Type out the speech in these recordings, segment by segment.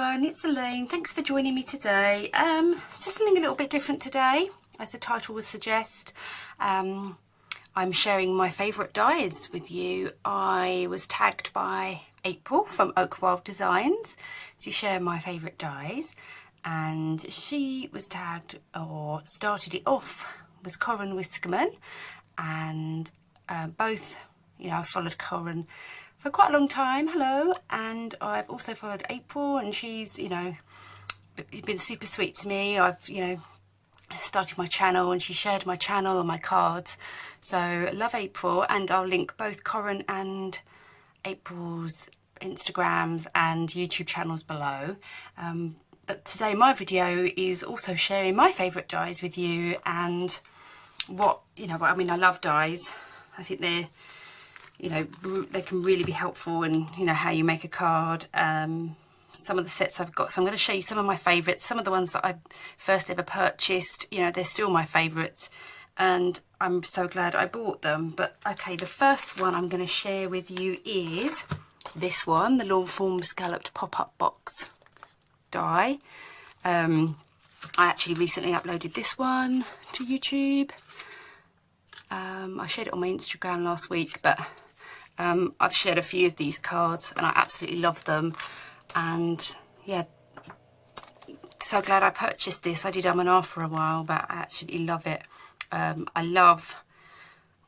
everyone, it's Elaine. Thanks for joining me today. Just something a little bit different today, as the title would suggest. I'm sharing my favourite dies with you. I was tagged by April from Oakwilde Designs to share my favourite dies, and she was tagged, or started it off, was Koren and both, you know, I've followed Koren for quite a long time, hello, and I've also followed April, and she's, you know, been super sweet to me. I've, you know, started my channel and she shared my channel and my cards, so love April, and I'll link both Koren and April's Instagrams and YouTube channels below. But today my video is also sharing my favourite dies with you, and what, you know, I mean, I love dies. I think they're, you know, they can really be helpful in, you know, how you make a card. Some of the sets I've got, so I'm going to show you some of my favourites, some of the ones that I first ever purchased. You know, they're still my favourites, and I'm so glad I bought them. But okay, the first one I'm going to share with you is this one, the Lawn Fawn Scalloped pop-up box die. I actually recently uploaded this one to YouTube. I shared it on my Instagram last week, but I've shared a few of these cards and I absolutely love them, and yeah, so glad I purchased this. I did and ah for a while, but I absolutely love it. I love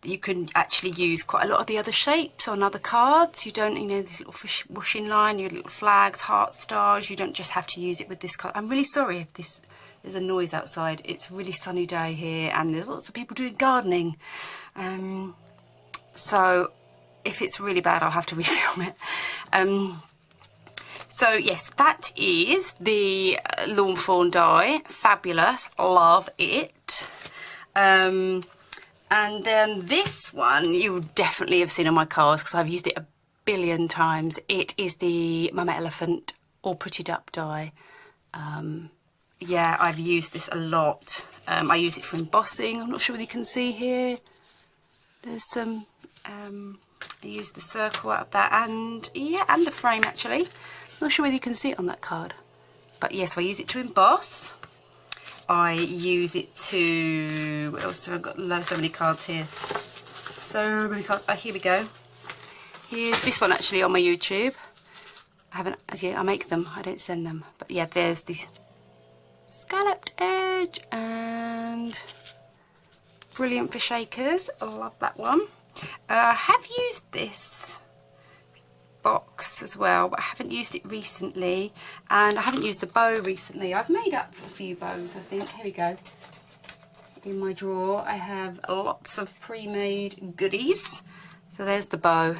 that you can actually use quite a lot of the other shapes on other cards. You don't, you know, this little fish washing line, your little flags, heart, stars, you don't just have to use it with this card. I'm really sorry if there's a noise outside. It's a really sunny day here and there's lots of people doing gardening. So if it's really bad, I'll have to refilm it. So yes, that is the Lawn Fawn die. Fabulous, love it. And then this one you definitely have seen on my cards because I've used it a billion times. It is the Mama Elephant all prettied up die. Yeah, I've used this a lot. I use it for embossing. I'm not sure whether you can see here. There's some, I use the circle out of that, and yeah, and the frame actually. Not sure whether you can see it on that card. But yes, I use it to emboss. I use it to, what else have I got? So many cards here. So many cards. Oh, here we go. Here's this one actually on my YouTube. I haven't, yeah, I make them, I don't send them. But yeah, there's this scalloped edge, and brilliant for shakers. I love that one. I have used this box as well, but I haven't used it recently, and I haven't used the bow recently. I've made up a few bows, I think. Here we go. In my drawer I have lots of pre-made goodies. So there's the bow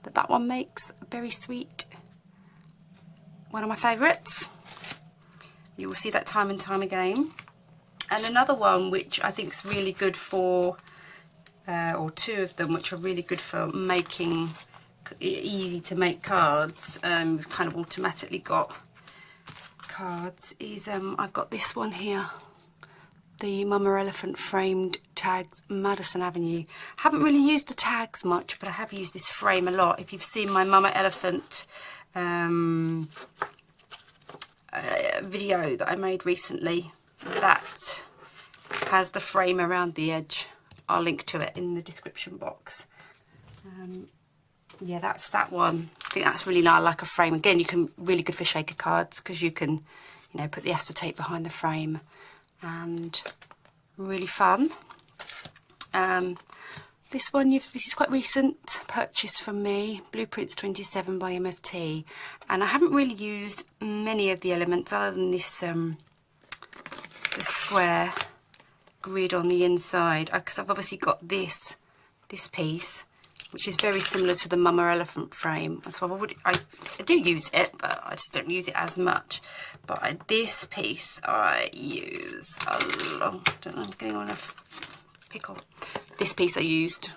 that one makes, very sweet. One of my favourites. You will see that time and time again. And another one which I think is really good for, or two of them which are really good for making easy to make cards. We've kind of automatically got cards. Is I've got this one here, the Mama Elephant framed tags, Madison Avenue. Haven't really used the tags much, but I have used this frame a lot. If you've seen my Mama Elephant video that I made recently, that has the frame around the edge. I'll link to it in the description box. Yeah, that's that one. I think that's really nice, like a frame. Again, you can, really good for shaker cards because you can, you know, put the acetate behind the frame, and really fun. This one, this is quite recent purchase from me, Blueprints 27 by MFT, and I haven't really used many of the elements other than this the square grid on the inside, because I've obviously got this piece, which is very similar to the Mama Elephant frame. So I do use it, but I just don't use it as much. But this piece I use a lot. I don't know, I'm getting on a pickle. This piece I used.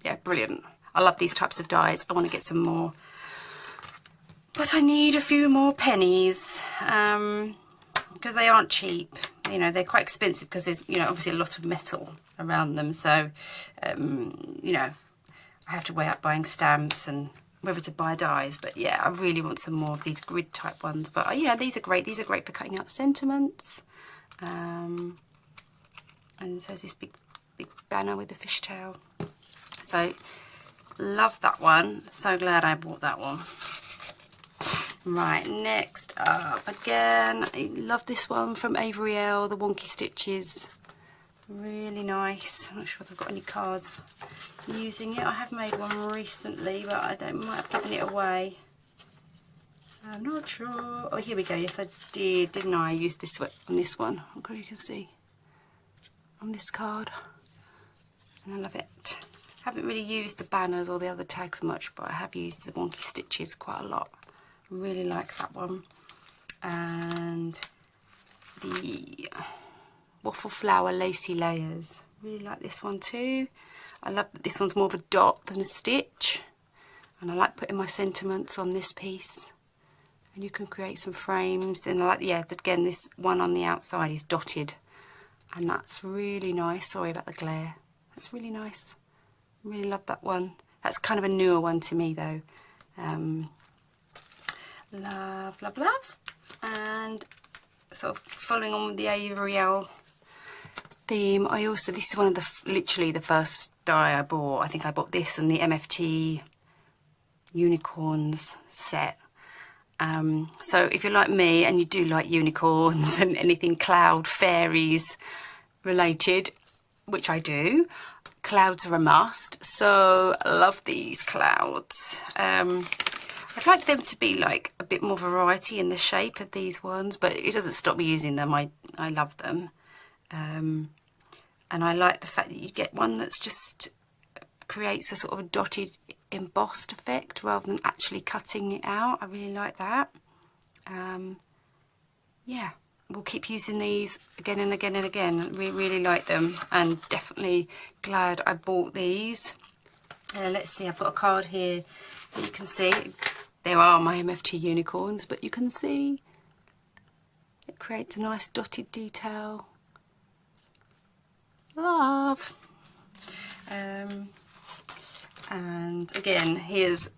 Yeah, brilliant. I love these types of dies. I want to get some more, but I need a few more pennies because they aren't cheap. You know, they're quite expensive because there's, you know, obviously a lot of metal around them. So, you know, I have to weigh up buying stamps and whether to buy dies, but yeah, I really want some more of these grid type ones. But yeah, these are great. These are great for cutting out sentiments. And so there's this big banner with the fishtail. So love that one. So glad I bought that one. Right, next up, again, I love this one from Avery, Elle, the wonky stitches. Really nice. I'm not sure if I've got any cards using it. I have made one recently, but I might have given it away. I'm not sure. Oh, here we go. Yes, I did, didn't I? I used this one on this one. I'm sure you can see on this card, and I love it. Haven't really used the banners or the other tags much, but I have used the wonky stitches quite a lot. Really like that one. And the waffle flower lacy layers. Really like this one too. I love that this one's more of a dot than a stitch. And I like putting my sentiments on this piece. And you can create some frames. And I like, yeah, again, this one on the outside is dotted. And that's really nice. Sorry about the glare. That's really nice. Really love that one. That's kind of a newer one to me though. Love, love, love. And sort of following on with the avery theme, I also, this is one of the, literally the first die I bought. I think I bought this and the MFT unicorns set. So if you're like me and you do like unicorns and anything cloud, fairies related, which I do, clouds are a must. So I love these clouds. I'd like them to be like a bit more variety in the shape of these ones, but it doesn't stop me using them. I love them. And I like the fact that you get one that's just creates a sort of a dotted embossed effect rather than actually cutting it out. I really like that. Yeah, we'll keep using these again and again and again. We really like them, and definitely glad I bought these. Let's see, I've got a card here that you can see. There are my MFT unicorns, but you can see it creates a nice dotted detail. Love. And again, here's,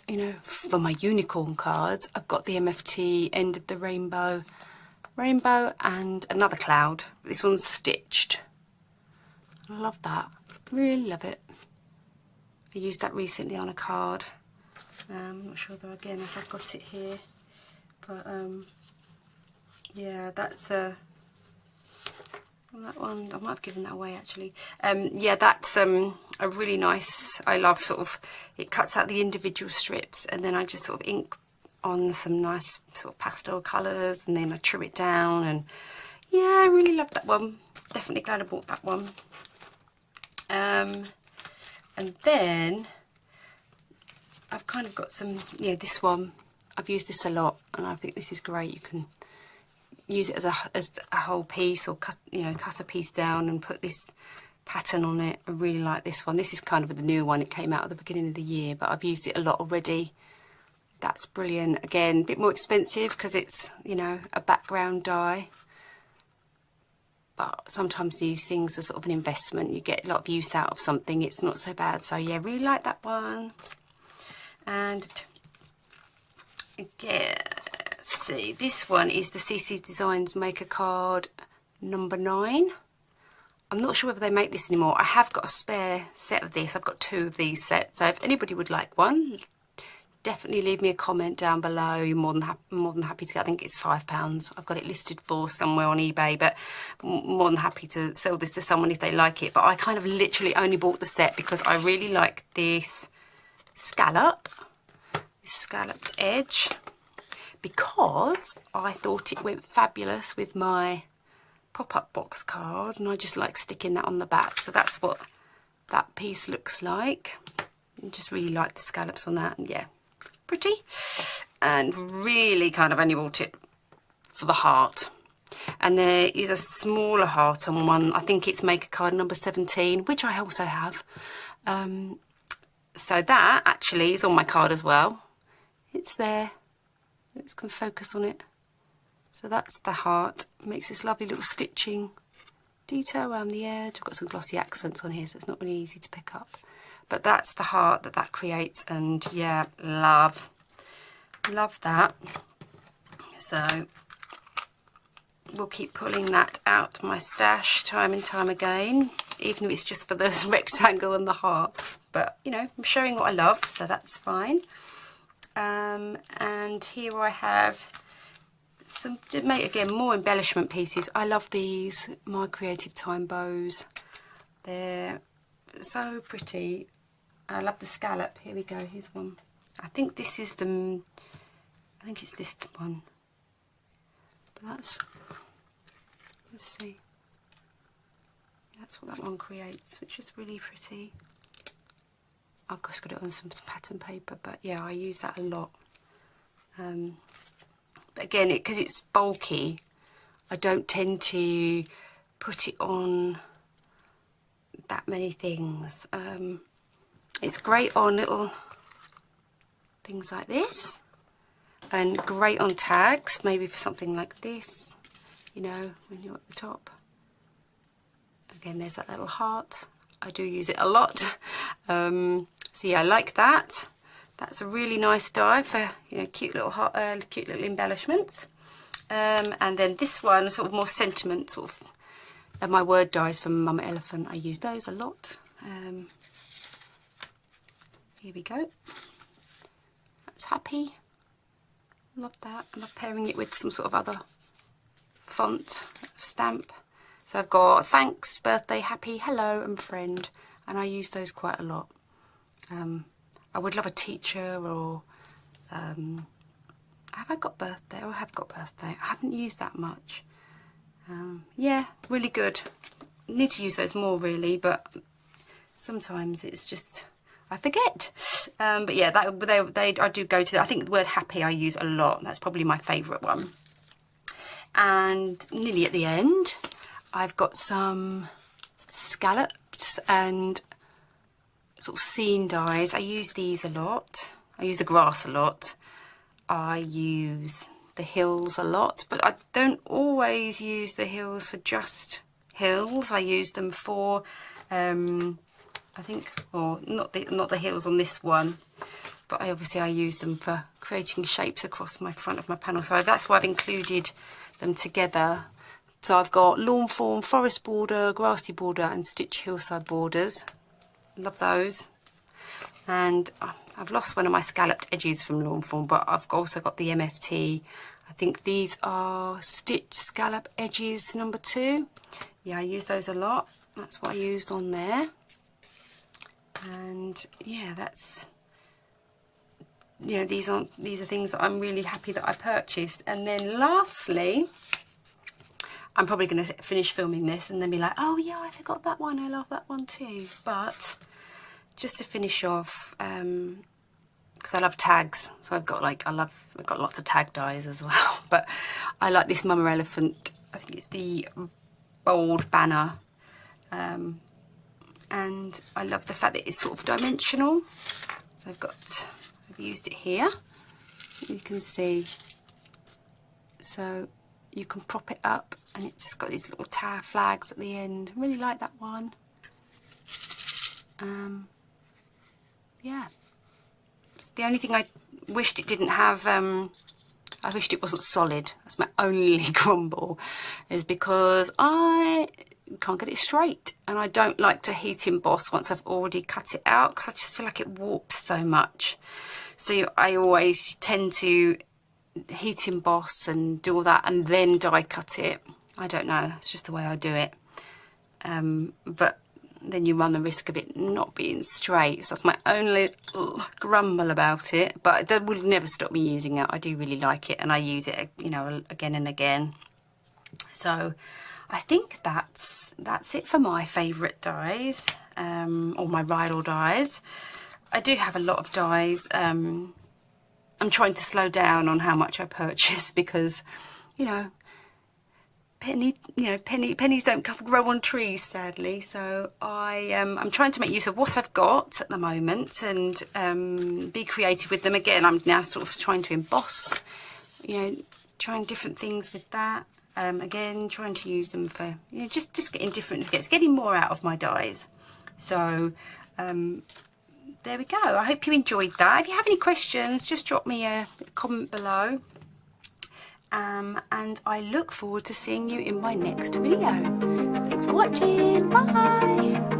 you know, for my unicorn cards, I've got the MFT end of the rainbow and another cloud. This one's stitched. I love that. Really love it. I used that recently on a card. I'm not sure though, again, if I've got it here, but yeah, that's that one, I might have given that away actually. Yeah, that's a really nice, I love sort of, it cuts out the individual strips and then I just sort of ink on some nice sort of pastel colours and then I trim it down, and yeah, I really love that one. Definitely glad I bought that one. And then I've kind of got some, yeah, this one, I've used this a lot and I think this is great. You can use it as a whole piece, or cut, you know, cut a piece down and put this pattern on it. I really like this one. This is kind of the new one. It came out at the beginning of the year, but I've used it a lot already. That's brilliant. Again, a bit more expensive because it's, you know, a background die. But sometimes these things are sort of an investment. You get a lot of use out of something. It's not so bad. So yeah, really like that one. And again, let's see, this one is the CC Designs Maker Card number 9. I'm not sure whether they make this anymore. I have got a spare set of this. I've got 2 of these sets. So if anybody would like one, definitely leave me a comment down below. You're more than happy to get. I think it's £5. I've got it listed for somewhere on eBay, but more than happy to sell this to someone if they like it. But I kind of literally only bought the set because I really like this scallop, this scalloped edge, because I thought it went fabulous with my pop-up box card, and I just like sticking that on the back. So that's what that piece looks like. I just really like the scallops on that, and yeah, pretty. And really kind of only bought it for the heart. And there is a smaller heart on one. I think it's Maker Card number 17, which I also have. So that actually is on my card as well. It's there. Let's go focus on it. So that's the heart. Makes this lovely little stitching detail around the edge. I've got some glossy accents on here, so it's not really easy to pick up. but that's the heart that creates, and yeah, love that. So we'll keep pulling that out my stash time and time again, even if it's just for the rectangle and the heart. But you know, I'm showing what I love, so that's fine. And here I have some, to make again more embellishment pieces. I love these, my creative time bows. They're so pretty. I love the scallop. Here we go, here's one. I think this is the, I think it's this one. But that's, let's see. That's what that one creates, which is really pretty. I've just got it on some pattern paper, but yeah, I use that a lot. But again, because it's bulky, I don't tend to put it on that many things. It's great on little things like this, and great on tags, maybe for something like this, you know, when you're at the top. Again, there's that little heart. I do use it a lot. So yeah, I like that. That's a really nice die for, you know, cute little cute little embellishments. And then this one, sort of more sentiment, sort of my word dies from Mama Elephant. I use those a lot. Here we go. That's happy. Love that. I love pairing it with some sort of other font stamp. So I've got thanks, birthday, happy, hello, and friend, and I use those quite a lot. I would love a teacher, or have I got birthday? Oh, I have got birthday. I haven't used that much. Yeah, really good. Need to use those more really, but sometimes it's just I forget. But yeah, I do go to. I think the word happy I use a lot. That's probably my favourite one. And nearly at the end, I've got some scallops and sort of scene dies. I use these a lot. I use the grass a lot. I use the hills a lot, but I don't always use the hills for just hills. I use them for, I think, or not the hills on this one, but I use them for creating shapes across my front of my panel. So that's why I've included them together. So I've got lawn form, forest border, grassy border, and stitch hillside borders. Love those. And I've lost one of my scalloped edges from lawn form, but I've also got the MFT. I think these are stitch scallop edges number 2. Yeah, I use those a lot. That's what I used on there. And yeah, that's, you know, these are things that I'm really happy that I purchased. And then lastly, I'm probably going to finish filming this and then be like, oh yeah, I forgot that one, I love that one too. But just to finish off, because I love tags, so I've got lots of tag dies as well. But I like this Mama Elephant. I think it's the bold banner, and I love the fact that it's sort of dimensional. So I've used it here. You can see. So you can prop it up, and it's just got these little flags at the end. I really like that one. Yeah. It's the only thing I wished it didn't have. I wished it wasn't solid. That's my only grumble, is because I can't get it straight, and I don't like to heat emboss once I've already cut it out, because I just feel like it warps so much. So I always tend to heat emboss and do all that and then die cut it. I don't know, it's just the way I do it. But then you run the risk of it not being straight, so that's my only grumble about it. But that would never stop me using it. I do really like it, and I use it, you know, again and again. So I think that's it for my favourite dies, or my ride or dies. I do have a lot of dies. I'm trying to slow down on how much I purchase, because, you know, pennies don't grow on trees, sadly. So I'm trying to make use of what I've got at the moment, and be creative with them. Again, I'm now sort of trying to emboss, you know, trying different things with that. Again, trying to use them for, you know, just getting different, getting more out of my dies. So there we go. I hope you enjoyed that. If you have any questions, just drop me a comment below. And I look forward to seeing you in my next video. Thanks for watching. Bye.